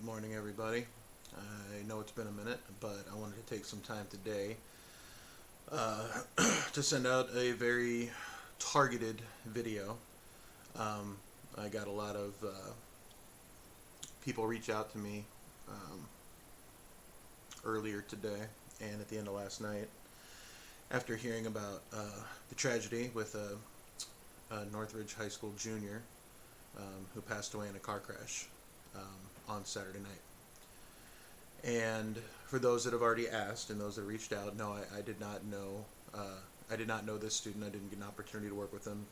Morning, everybody. I know it's been a minute, but I wanted to take some time today uh, to send out a very targeted video. Um, I got a lot of people reach out to me earlier today and at the end of last night after hearing about the tragedy with a Northridge High School junior who passed away in a car crash on Saturday night. And for those that have already asked and those that reached out, no, I did not know. I did not know this student. I didn't get an opportunity to work with him.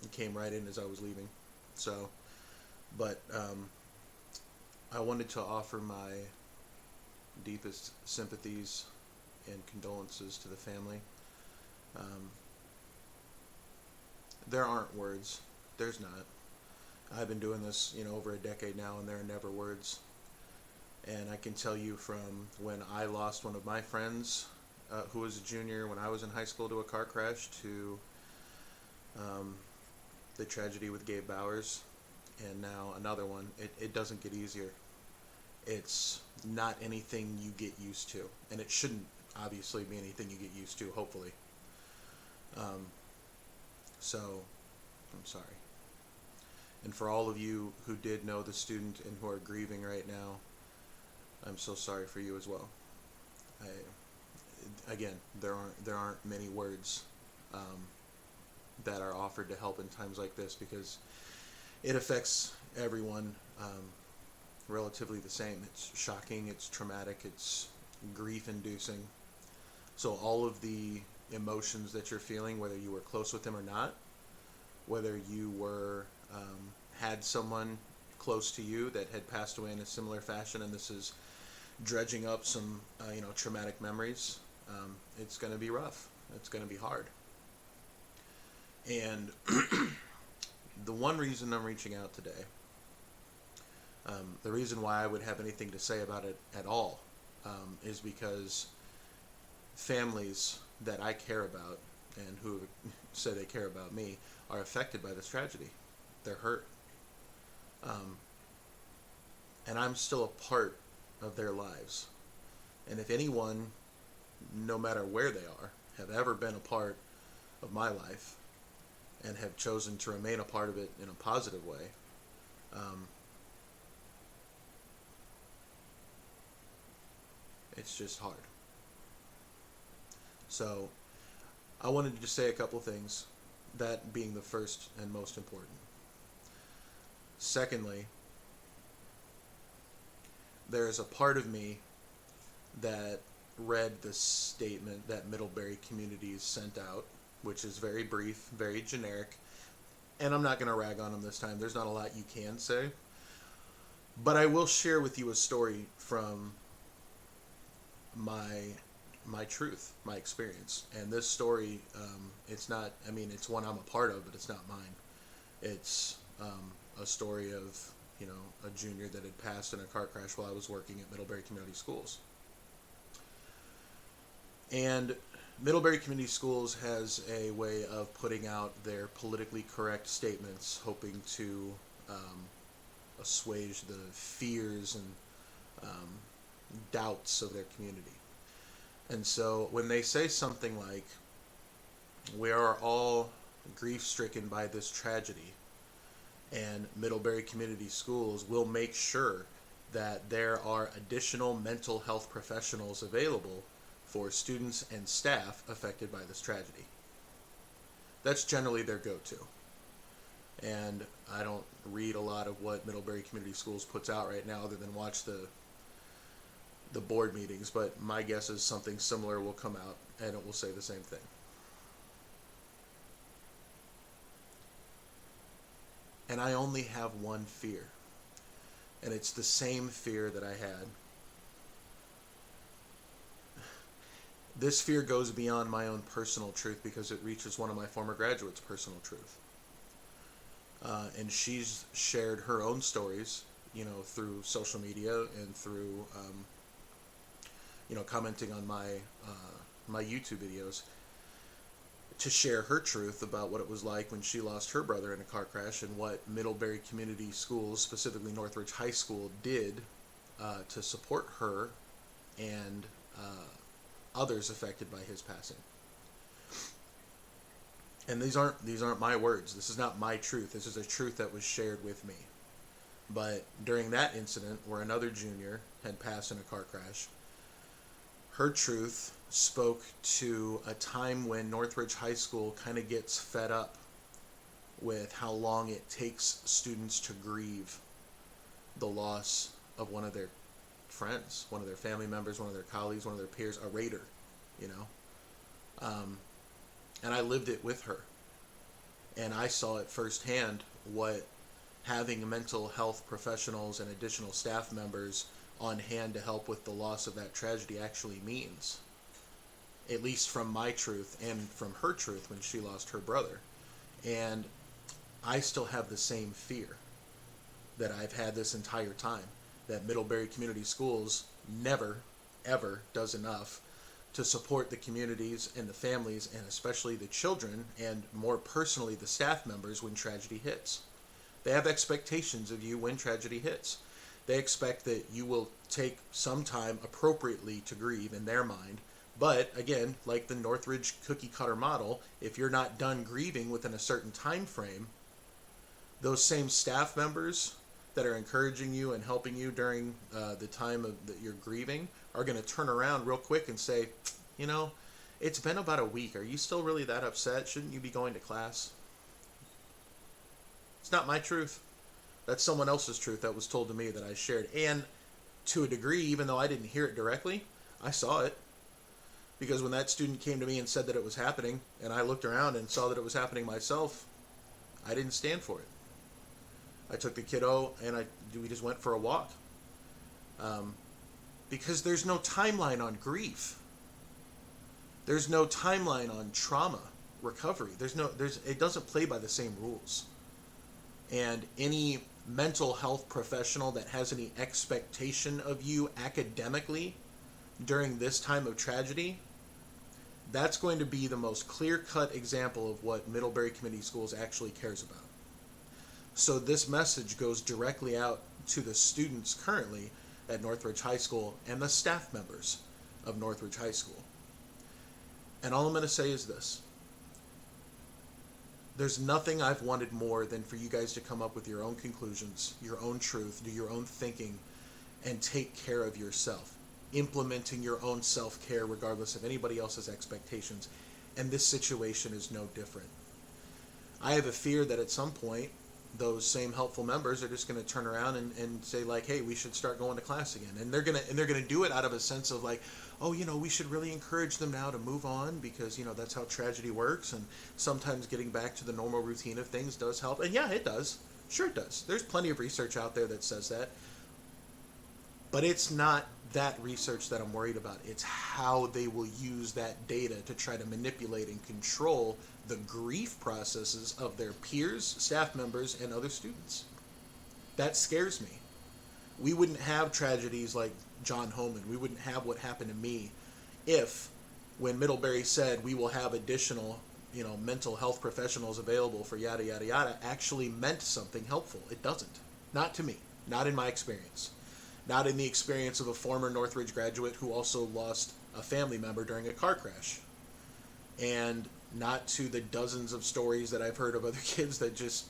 He came right in as I was leaving. So, but I wanted to offer my deepest sympathies and condolences to the family. There aren't words. There's not. I've been doing this, over a decade now, and there are never words. And I can tell you from when I lost one of my friends who was a junior when I was in high school to a car crash to the tragedy with Gabe Bowers and now another one, it doesn't get easier. It's not anything you get used to. And it shouldn't obviously be anything you get used to, hopefully. So, I'm sorry. And for all of you who did know the student and who are grieving right now, I'm so sorry for you as well. Again, there aren't many words that are offered to help in times like this because it affects everyone relatively the same. It's shocking, it's traumatic, it's grief-inducing. So all of the emotions that you're feeling, whether you were close with them or not, whether you were had someone close to you that had passed away in a similar fashion, and this is dredging up some traumatic memories, it's going to be rough. It's going to be hard. And the one reason I'm reaching out today, the reason why I would have anything to say about it at all, is because families that I care about and who say they care about me are affected by this tragedy. They're hurt. And I'm still a part of their lives. And if anyone, no matter where they are, have ever been a part of my life and have chosen to remain a part of it in a positive way, it's just hard. So I wanted to just say a couple things, that being the first and most important. Secondly, there is a part of me that read the statement that Middlebury Communities sent out, which is very brief, very generic, and I'm not going to rag on them this time. There's not a lot you can say, but I will share with you a story from my truth, my experience. And this story, it's one I'm a part of, but it's not mine. It's a story of a junior that had passed in a car crash while I was working at Middlebury Community Schools. And Middlebury Community Schools has a way of putting out their politically correct statements, hoping to assuage the fears and doubts of their community. And so when they say something like, "We are all grief-stricken by this tragedy, and Middlebury Community Schools will make sure that there are additional mental health professionals available for students and staff affected by this tragedy." That's generally their go-to. And I don't read a lot of what Middlebury Community Schools puts out right now other than watch the board meetings, but my guess is something similar will come out and it will say the same thing. And I only have one fear, and it's the same fear that I had. This fear goes beyond my own personal truth because it reaches one of my former graduates' personal truth. And she's shared her own stories, through social media and through, commenting on my YouTube videos, to share her truth about what it was like when she lost her brother in a car crash and what Middlebury Community Schools, specifically Northridge High School, did to support her and others affected by his passing. And these aren't my words. This is not my truth. This is a truth that was shared with me. But during that incident where another junior had passed in a car crash, her truth spoke to a time when Northridge High School kind of gets fed up with how long it takes students to grieve the loss of one of their friends, one of their family members, one of their colleagues, one of their peers, a Raider, you know. And I lived it with her. And I saw it firsthand what having mental health professionals and additional staff members on hand to help with the loss of that tragedy actually means. At least from my truth and from her truth when she lost her brother. And I still have the same fear that I've had this entire time, that Middlebury Community Schools never, ever does enough to support the communities and the families, and especially the children, and more personally the staff members when tragedy hits. They have expectations of you when tragedy hits. They expect that you will take some time appropriately to grieve in their mind. But again, like the Northridge cookie cutter model, if you're not done grieving within a certain time frame, those same staff members that are encouraging you and helping you during the time that you're grieving are going to turn around real quick and say, you know, it's been about a week. Are you still really that upset? Shouldn't you be going to class? It's not my truth. That's someone else's truth that was told to me that I shared. And to a degree, even though I didn't hear it directly, I saw it. Because when that student came to me and said that it was happening, and I looked around and saw that it was happening myself, I didn't stand for it. I took the kiddo and we just went for a walk. Because there's no timeline on grief. There's no timeline on trauma recovery. It doesn't play by the same rules. And any mental health professional that has any expectation of you academically during this time of tragedy, that's going to be the most clear-cut example of what Middlebury Community Schools actually cares about. So this message goes directly out to the students currently at Northridge High School and the staff members of Northridge High School. And all I'm going to say is this. There's nothing I've wanted more than for you guys to come up with your own conclusions, your own truth, do your own thinking, and take care of yourself, implementing your own self-care regardless of anybody else's expectations. And this situation is no different. I have a fear that at some point, those same helpful members are just going to turn around and say like, hey, we should start going to class again. And they're going to do it out of a sense of like, oh, you know, we should really encourage them now to move on because, you know, that's how tragedy works. And sometimes getting back to the normal routine of things does help. And yeah, it does. Sure it does. There's plenty of research out there that says that. But it's not that research that I'm worried about. It's how they will use that data to try to manipulate and control the grief processes of their peers, staff members, and other students. That scares me. We wouldn't have tragedies like John Homan. We wouldn't have what happened to me if, when Middlebury said we will have additional, you know, mental health professionals available for yada, yada, yada, actually meant something helpful. It doesn't. Not to me. Not in my experience. Not in the experience of a former Northridge graduate who also lost a family member during a car crash. And not to the dozens of stories that I've heard of other kids that just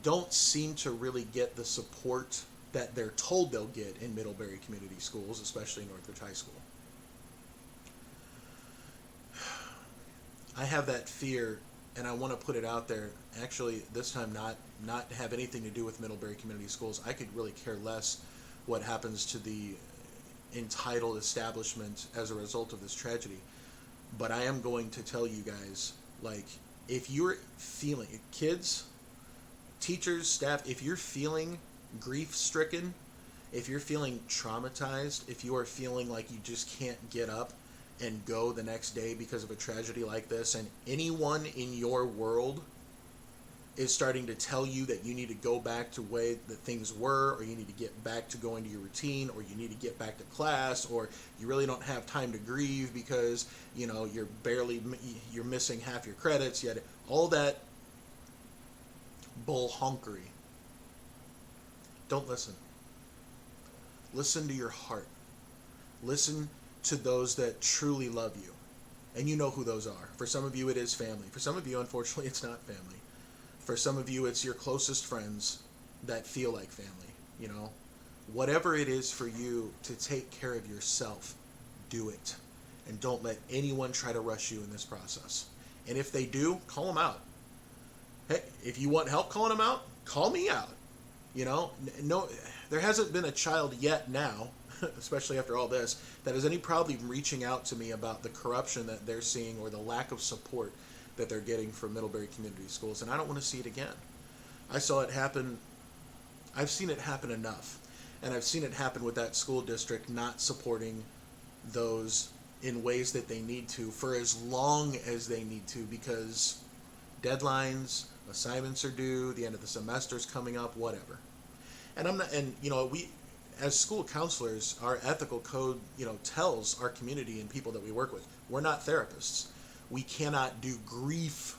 don't seem to really get the support that they're told they'll get in Middlebury Community Schools, especially Northridge High School. I have that fear, and I want to put it out there. Actually, this time not have anything to do with Middlebury Community Schools. I could really care less what happens to the entitled establishment as a result of this tragedy. But I am going to tell you guys, like, if you're feeling, kids, teachers, staff, if you're feeling grief-stricken, if you're feeling traumatized, if you are feeling like you just can't get up and go the next day because of a tragedy like this, and anyone in your world is starting to tell you that you need to go back to the way that things were, or you need to get back to going to your routine, or you need to get back to class, or you really don't have time to grieve because you're missing half your credits yet, all that bull honkery. Don't listen. Listen to your heart. Listen to those that truly love you, and you know who those are. For some of you it is family. For some of you, unfortunately, it's not family. For some of you, it's your closest friends that feel like family. Whatever it is for you to take care of yourself, do it. And don't let anyone try to rush you in this process. And if they do, call them out. Hey, if you want help calling them out, call me out. No, there hasn't been a child yet now, especially after all this, that has any problem reaching out to me about the corruption that they're seeing or the lack of support that they're getting from Middlebury Community Schools, and I don't want to see it again. I saw it happen. I've seen it happen enough, and I've seen it happen with that school district not supporting those in ways that they need to for as long as they need to, because deadlines, assignments are due, the end of the semester's coming up, whatever. And we, as school counselors, our ethical code, tells our community and people that we work with, we're not therapists. We cannot do grief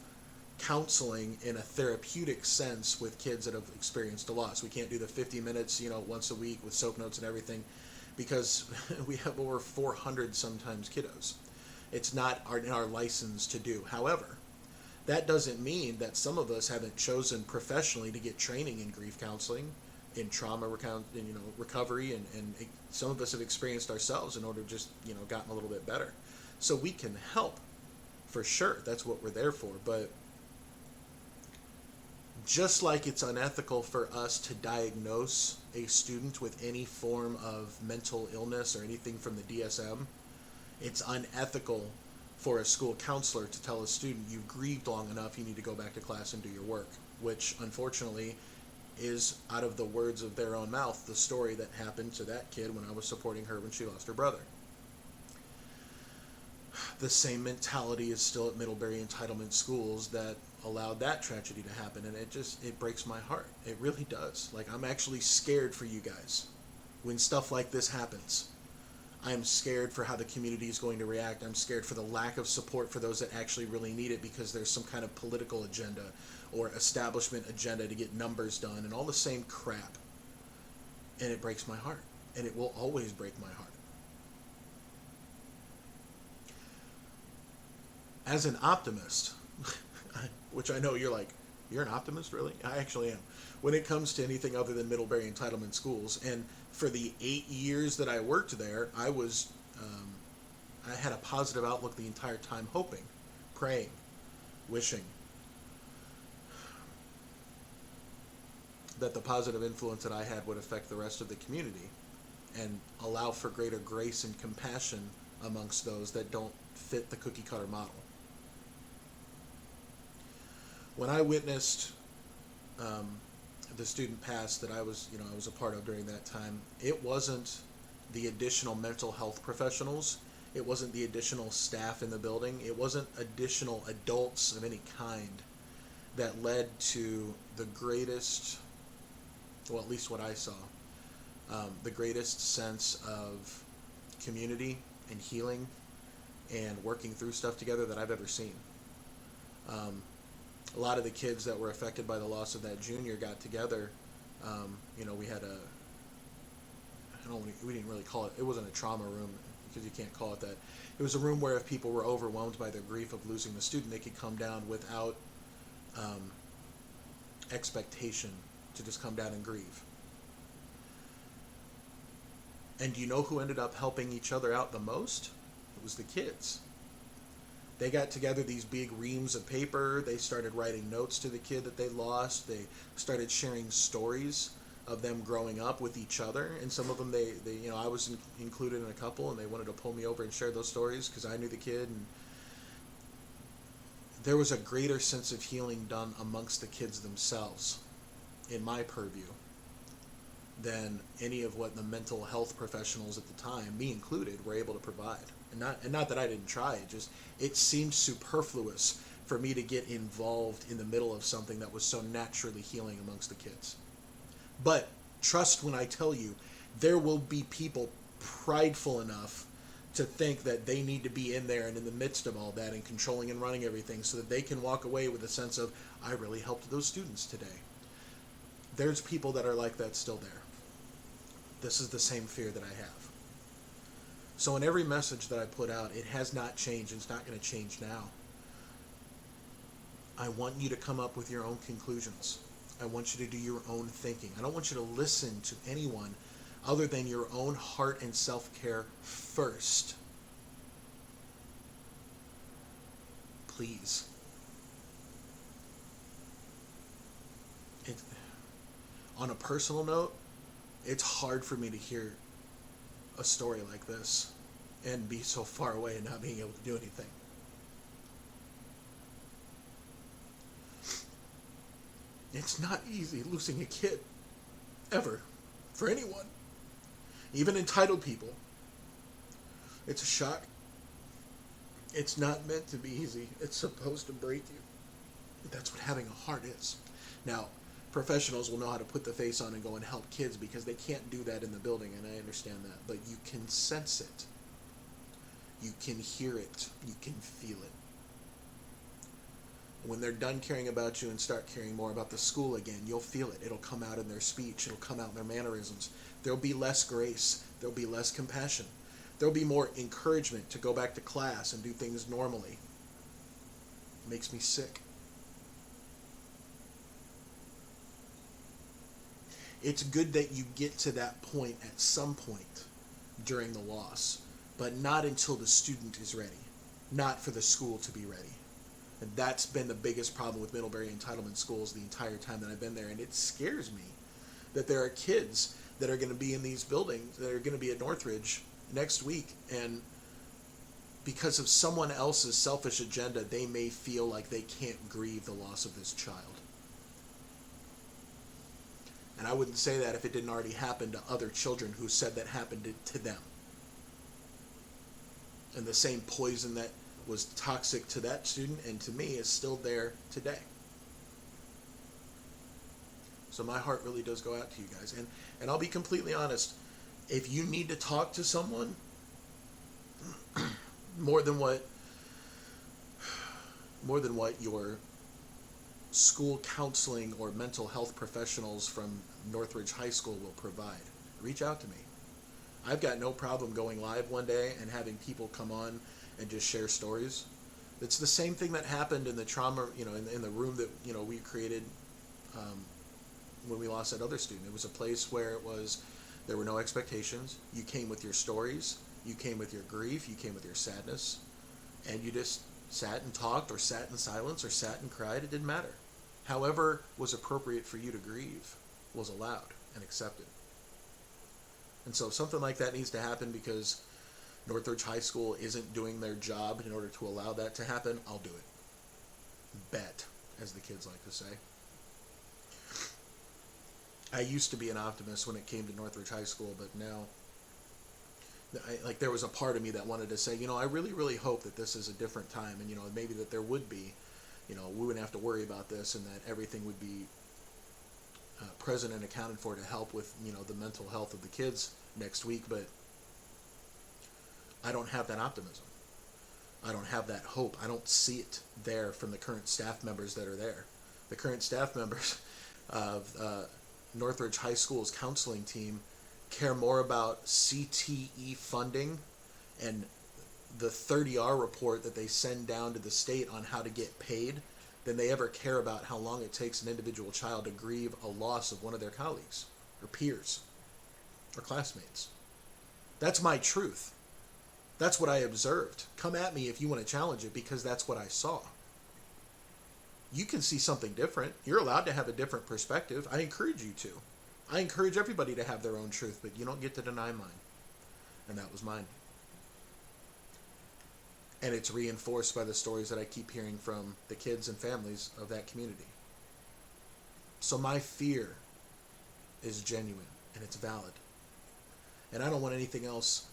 counseling in a therapeutic sense with kids that have experienced a loss. We can't do the 50 minutes, once a week with soap notes and everything, because we have over 400 sometimes kiddos. It's not in our license to do. However, that doesn't mean that some of us haven't chosen professionally to get training in grief counseling, in trauma recovery, and some of us have experienced ourselves in order to just, gotten a little bit better. So we can help. For sure, that's what we're there for. But just like it's unethical for us to diagnose a student with any form of mental illness or anything from the DSM, it's unethical for a school counselor to tell a student, you've grieved long enough, you need to go back to class and do your work, which unfortunately is, out of the words of their own mouth, the story that happened to that kid when I was supporting her when she lost her brother. The same mentality is still at Middlebury entitlement schools that allowed that tragedy to happen, and it breaks my heart. It really does. Like, I'm actually scared for you guys when stuff like this happens. I'm scared for how the community is going to react. I'm scared for the lack of support for those that actually really need it, because there's some kind of political agenda or establishment agenda to get numbers done and all the same crap. And it breaks my heart, and it will always break my heart. As an optimist, which I know you're like, you're an optimist, really? I actually am. When it comes to anything other than Middlebury entitlement schools, and for the 8 years that I worked there, I had a positive outlook the entire time, hoping, praying, wishing that the positive influence that I had would affect the rest of the community and allow for greater grace and compassion amongst those that don't fit the cookie cutter model. When I witnessed the student pass that I was a part of during that time, it wasn't the additional mental health professionals, it wasn't the additional staff in the building, it wasn't additional adults of any kind that led to the greatest, well, at least what I saw, the greatest sense of community and healing and working through stuff together that I've ever seen. A lot of the kids that were affected by the loss of that junior got together. We had we didn't really call it, it wasn't a trauma room because you can't call it that. It was a room where if people were overwhelmed by their grief of losing the student, they could come down without expectation to just come down and grieve. And do you know who ended up helping each other out the most? It was the kids. They got together these big reams of paper. They started writing notes to the kid that they lost. They started sharing stories of them growing up with each other. And some of them, I was included in a couple, and they wanted to pull me over and share those stories because I knew the kid. And there was a greater sense of healing done amongst the kids themselves, in my purview, than any of what the mental health professionals at the time, me included, were able to provide. And not that I didn't try, it seemed superfluous for me to get involved in the middle of something that was so naturally healing amongst the kids. But trust when I tell you, there will be people prideful enough to think that they need to be in there and in the midst of all that and controlling and running everything so that they can walk away with a sense of, I really helped those students today. There's people that are like that still there. This is the same fear that I have. So in every message that I put out, it has not changed, and it's not going to change now. I want you to come up with your own conclusions. I want you to do your own thinking. I don't want you to listen to anyone other than your own heart and self-care first. Please. On a personal note, it's hard for me to hear a story like this and be so far away and not being able to do anything. It's not easy losing a kid, ever, for anyone, even entitled people. It's a shock. It's not meant to be easy. It's supposed to break you. That's what having a heart is. Now, professionals will know how to put the face on and go and help kids because they can't do that in the building, and I understand that. But you can sense it. You can hear it. You can feel it. When they're done caring about you and start caring more about the school again, you'll feel it. It'll come out in their speech. It'll come out in their mannerisms. There'll be less grace. There'll be less compassion. There'll be more encouragement to go back to class and do things normally. It makes me sick. It's good that you get to that point at some point during the loss, but not until the student is ready, not for the school to be ready. And that's been the biggest problem with Middlebury entitlement schools the entire time that I've been there. And it scares me that there are kids that are going to be in these buildings, that are going to be at Northridge next week, and because of someone else's selfish agenda, they may feel like they can't grieve the loss of this child. And I wouldn't say that if it didn't already happen to other children who said that happened to them. And the same poison that was toxic to that student and to me is still there today. So my heart really does go out to you guys. And I'll be completely honest, if you need to talk to someone, more than what your school counseling or mental health professionals from Northridge High School will provide, reach out to me. I've got no problem going live one day and having people come on and just share stories. It's the same thing that happened in the trauma, in the room that, we created when we lost that other student. It was a place where there were no expectations. You came with your stories, you came with your grief, you came with your sadness, and you just sat and talked, or sat in silence, or sat and cried. It didn't matter. However was appropriate for you to grieve was allowed and accepted. And so if something like that needs to happen because Northridge High School isn't doing their job in order to allow that to happen, I'll do it. Bet, as the kids like to say. I used to be an optimist when it came to Northridge High School, but now, there was a part of me that wanted to say, I really, really hope that this is a different time, and, maybe that there would be, we wouldn't have to worry about this, and that everything would be present and accounted for to help with, the mental health of the kids next week, but I don't have that optimism. I don't have that hope. I don't see it there from the current staff members that are there. The current staff members of Northridge High School's counseling team care more about CTE funding and the 30R report that they send down to the state on how to get paid than they ever care about how long it takes an individual child to grieve a loss of one of their colleagues or peers or classmates. That's my truth. That's what I observed. Come at me if you want to challenge it, because that's what I saw. You can see something different. You're allowed to have a different perspective. I encourage you to. I encourage everybody to have their own truth, but you don't get to deny mine. And that was mine. And it's reinforced by the stories that I keep hearing from the kids and families of that community. So my fear is genuine and it's valid. And I don't want anything else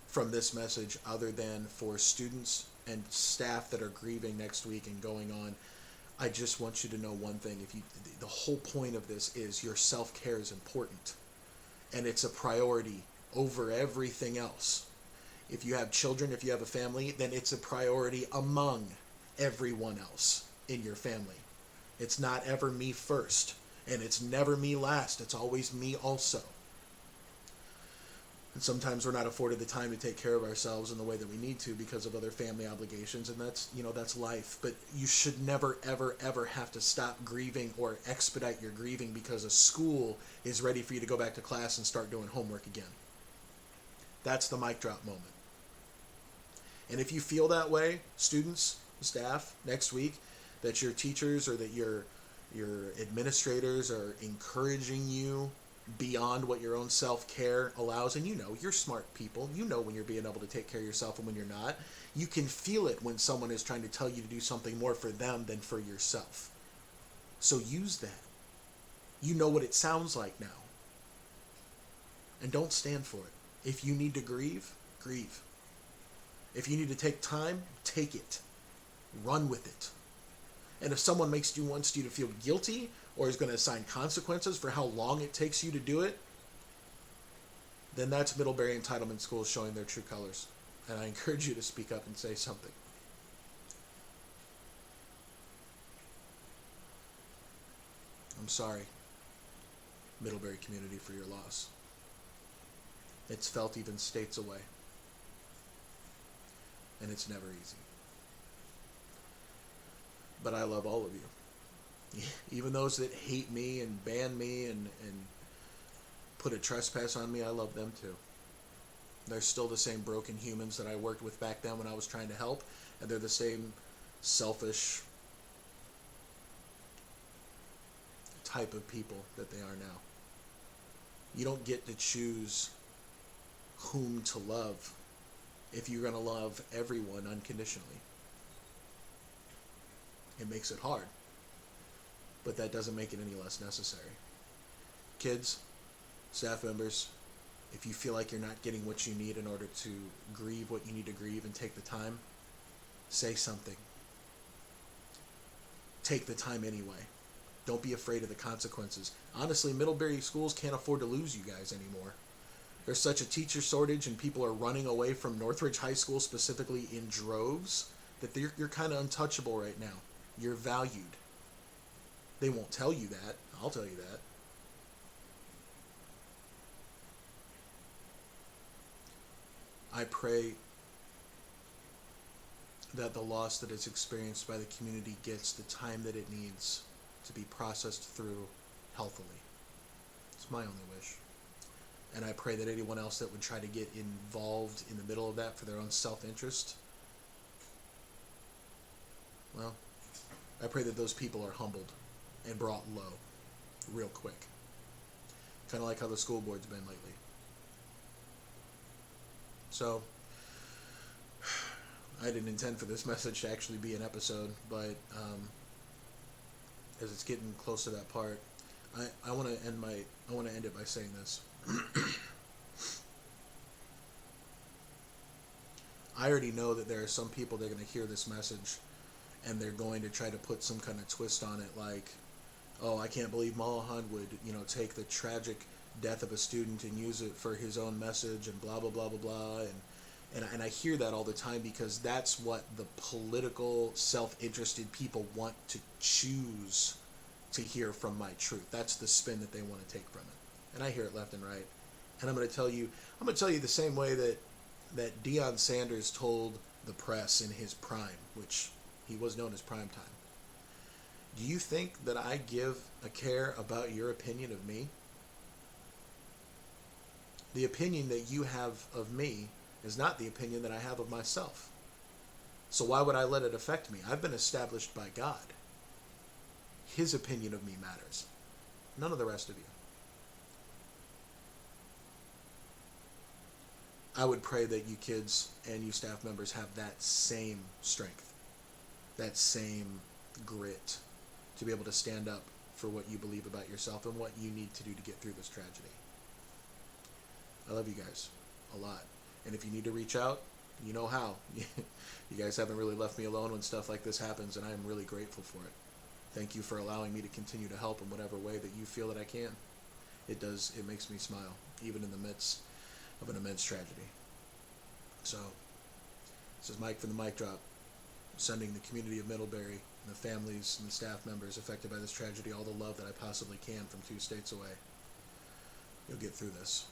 from this message other than for students and staff that are grieving next week and going on, I just want you to know one thing. The whole point of this is your self-care is important, and it's a priority over everything else. If you have children, if you have a family, then it's a priority among everyone else in your family. It's not ever me first, and it's never me last. It's always me also. And sometimes we're not afforded the time to take care of ourselves in the way that we need to because of other family obligations, and that's life. But you should never, ever, ever have to stop grieving or expedite your grieving because a school is ready for you to go back to class and start doing homework again. That's the mic drop moment. And if you feel that way, students, staff, next week, that your teachers or that your administrators are encouraging you beyond what your own self-care allows, and you're smart people, when you're being able to take care of yourself and when you're not. You can feel it when someone is trying to tell you to do something more for them than for yourself. So use that. You know what it sounds like now. And don't stand for it. If you need to grieve, grieve. If you need to take time, take it. Run with it. And if someone wants you to feel guilty or is going to assign consequences for how long it takes you to do it, then that's Middlebury Entitlement Schools showing their true colors. And I encourage you to speak up and say something. I'm sorry, Middlebury community, for your loss. It's felt even states away. And it's never easy. But I love all of you. Even those that hate me and ban me and put a trespass on me, I love them too. They're still the same broken humans that I worked with back then when I was trying to help, and they're the same selfish type of people that they are now. You don't get to choose whom to love if you're going to love everyone unconditionally. It makes it hard, but that doesn't make it any less necessary. Kids, staff members, if you feel like you're not getting what you need in order to grieve what you need to grieve and take the time, say something. Take the time anyway. Don't be afraid of the consequences. Honestly, Middlebury schools can't afford to lose you guys anymore. There's such a teacher shortage and people are running away from Northridge High School specifically in droves that you're kind of untouchable right now. You're valued. They won't tell you that. I'll tell you that. I pray that the loss that is experienced by the community gets the time that it needs to be processed through healthily. It's my only wish. And I pray that anyone else that would try to get involved in the middle of that for their own self-interest, well, I pray that those people are humbled and brought low real quick. Kind of like how the school board's been lately. So, I didn't intend for this message to actually be an episode, but as it's getting close to that part, I want to end it by saying this. I already know that there are some people that are going to hear this message and they're going to try to put some kind of twist on it, like, oh, I can't believe Malahan would, take the tragic death of a student and use it for his own message and blah, blah, blah, blah, blah. And I hear that all the time because that's what the political, self-interested people want to choose to hear from my truth. That's the spin that they want to take from it. And I hear it left and right. And I'm going to tell you the same way that Deion Sanders told the press in his prime, which he was known as prime time. Do you think that I give a care about your opinion of me? The opinion that you have of me is not the opinion that I have of myself. So why would I let it affect me? I've been established by God. His opinion of me matters. None of the rest of you. I would pray that you kids and you staff members have that same strength, that same grit to be able to stand up for what you believe about yourself and what you need to do to get through this tragedy. I love you guys a lot. And if you need to reach out, You know how. You guys haven't really left me alone when stuff like this happens, and I am really grateful for it. Thank you for allowing me to continue to help in whatever way that you feel that I can. It makes me smile, even in the midst of an immense tragedy. So, this is Mike from the Mic Drop, sending the community of Middlebury and the families and the staff members affected by this tragedy all the love that I possibly can from 2 states away. You'll get through this.